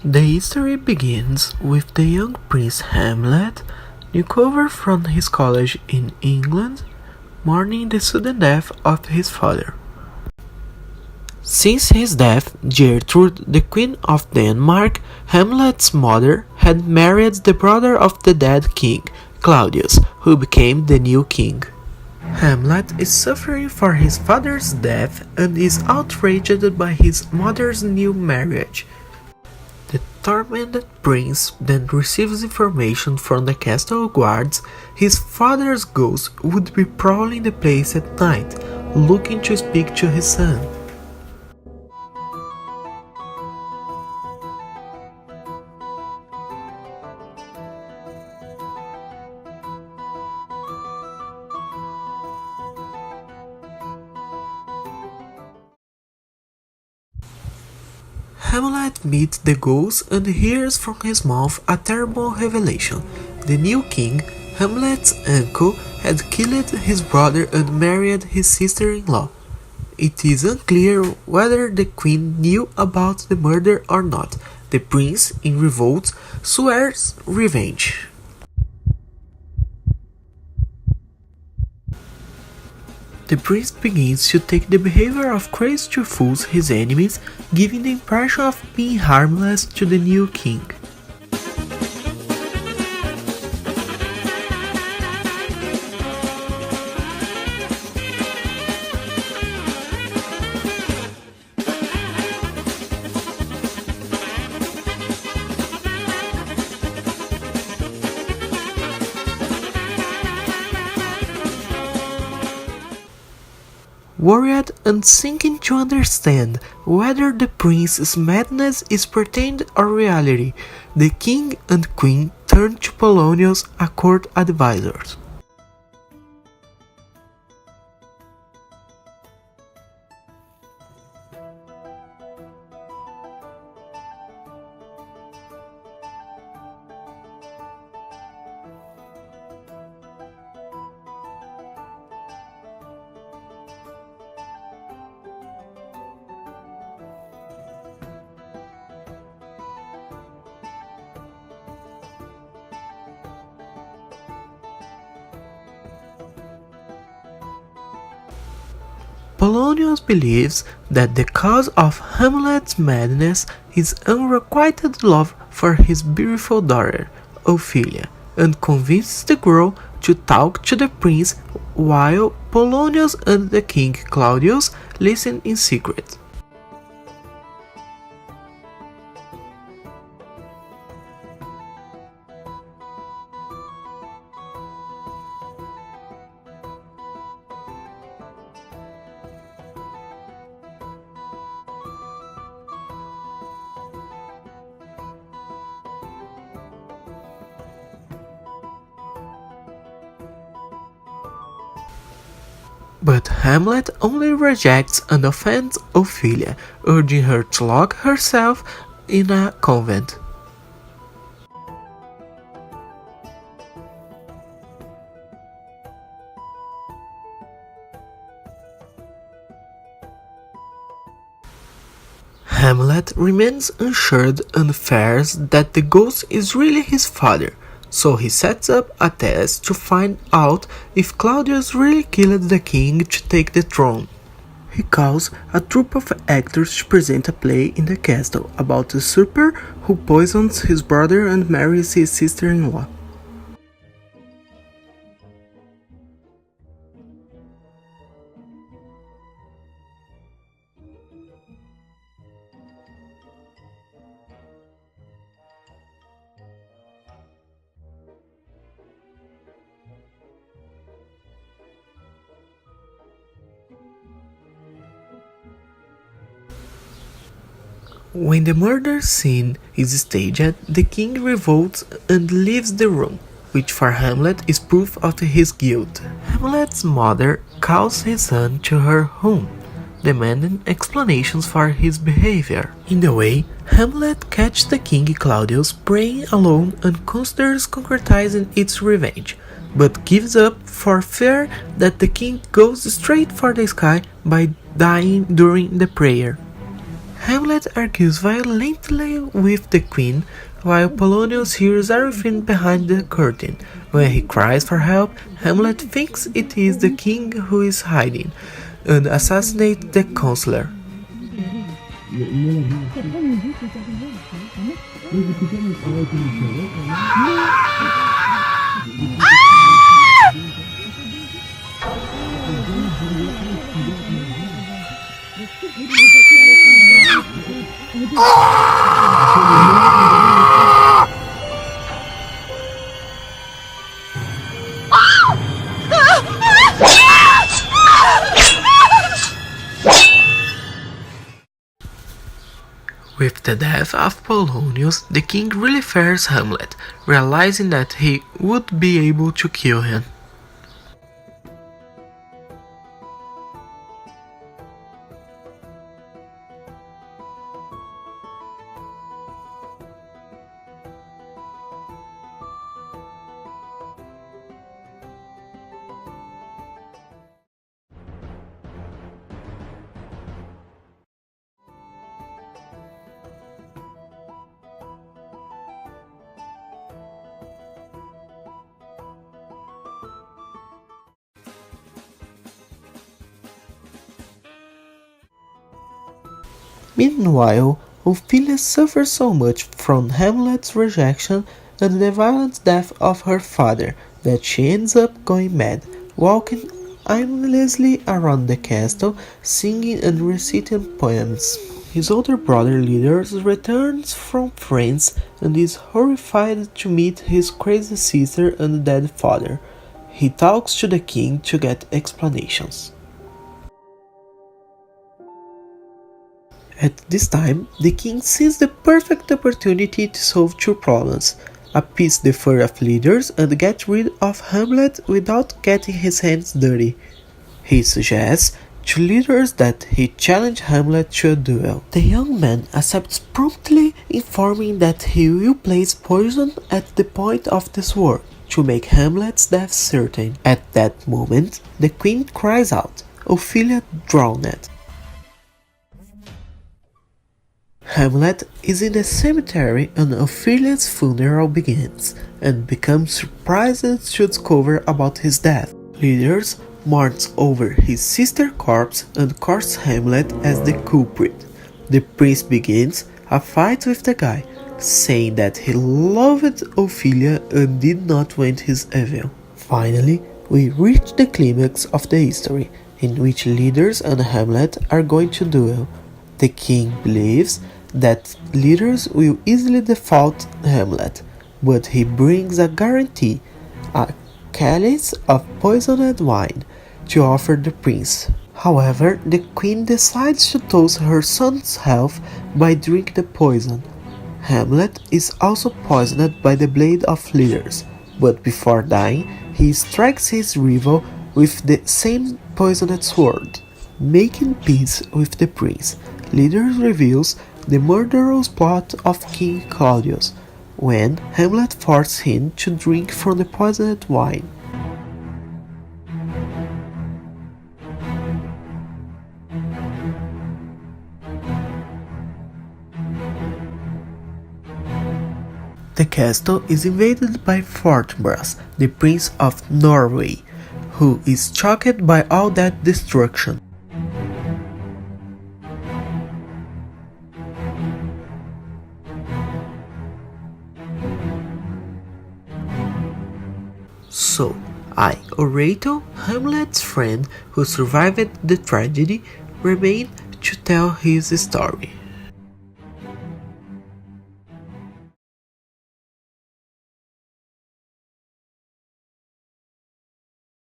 The history begins with the young Prince Hamlet, recovered from his college in England, mourning the sudden death of his father. Since his death, Gertrude, the Queen of Denmark, Hamlet's mother, had married the brother of the dead king, Claudius, who became the new king. Hamlet is suffering for his father's death and is outraged by his mother's new marriage. The tormented prince then receives information from the castle guards his father's ghost would be prowling the place at night, looking to speak to his son. Hamlet meets the ghost and hears from his mouth a terrible revelation. The new king, Hamlet's uncle, had killed his brother and married his sister-in-law. It is unclear whether the queen knew about the murder or not. The prince, in revolt, swears revenge. The prince begins to take the behavior of crazy to fools his enemies, giving the impression of being harmless to the new king. Worried and seeking to understand whether the prince's madness is pretend or reality, the king and queen turn to Polonius, a court advisor. Polonius believes that the cause of Hamlet's madness is unrequited love for his beautiful daughter, Ophelia, and convinces the girl to talk to the prince while Polonius and the king Claudius listen in secret. But Hamlet only rejects and offends Ophelia, urging her to lock herself in a convent. Hamlet remains unsure and fears that the ghost is really his father, so he sets up a test to find out if Claudius really killed the king to take the throne. He calls a troupe of actors to present a play in the castle about a usurper who poisons his brother and marries his sister-in-law. When the murder scene is staged, the king revolts and leaves the room, which for Hamlet is proof of his guilt. Hamlet's mother calls his son to her home, demanding explanations for his behavior. In the way, Hamlet catches the king Claudius praying alone and considers concretizing its revenge, but gives up for fear that the king goes straight for the sky by dying during the prayer. Hamlet argues violently with the queen, while Polonius hears everything behind the curtain. When he cries for help, Hamlet thinks it is the king who is hiding, and assassinates the counselor. With the death of Polonius, the king really fears Hamlet, realizing that he would be able to kill him. Meanwhile, Ophelia suffers so much from Hamlet's rejection and the violent death of her father that she ends up going mad, walking aimlessly around the castle, singing and reciting poems. His older brother Leaders returns from France and is horrified to meet his crazy sister and dead father. He talks to the king to get explanations. At this time, the king sees the perfect opportunity to solve two problems: appease the fury of Leaders and get rid of Hamlet without getting his hands dirty. He suggests to Leaders that he challenge Hamlet to a duel. The young man accepts promptly, informing that he will place poison at the point of the sword to make Hamlet's death certain. At that moment, the queen cries out, Ophelia drowned. Hamlet is in the cemetery and Ophelia's funeral begins, and becomes surprised to discover about his death. Leaders mourns over his sister's corpse and calls Hamlet as the culprit. The prince begins a fight with the guy, saying that he loved Ophelia and did not want his evil. Finally, we reach the climax of the history, in which Leaders and Hamlet are going to duel. The king believes that Leaders will easily default Hamlet, but he brings a guarantee, a chalice of poisoned wine, to offer the prince. However, the queen decides to toast her son's health by drinking the poison. Hamlet is also poisoned by the blade of Leaders, but before dying, he strikes his rival with the same poisoned sword. Making peace with the prince, Leaders reveals the murderous plot of King Claudius, when Hamlet forces him to drink from the poisoned wine. The castle is invaded by Fortinbras, the Prince of Norway, who is shocked by all that destruction. So, I, Orator, Hamlet's friend who survived the tragedy, remain to tell his story.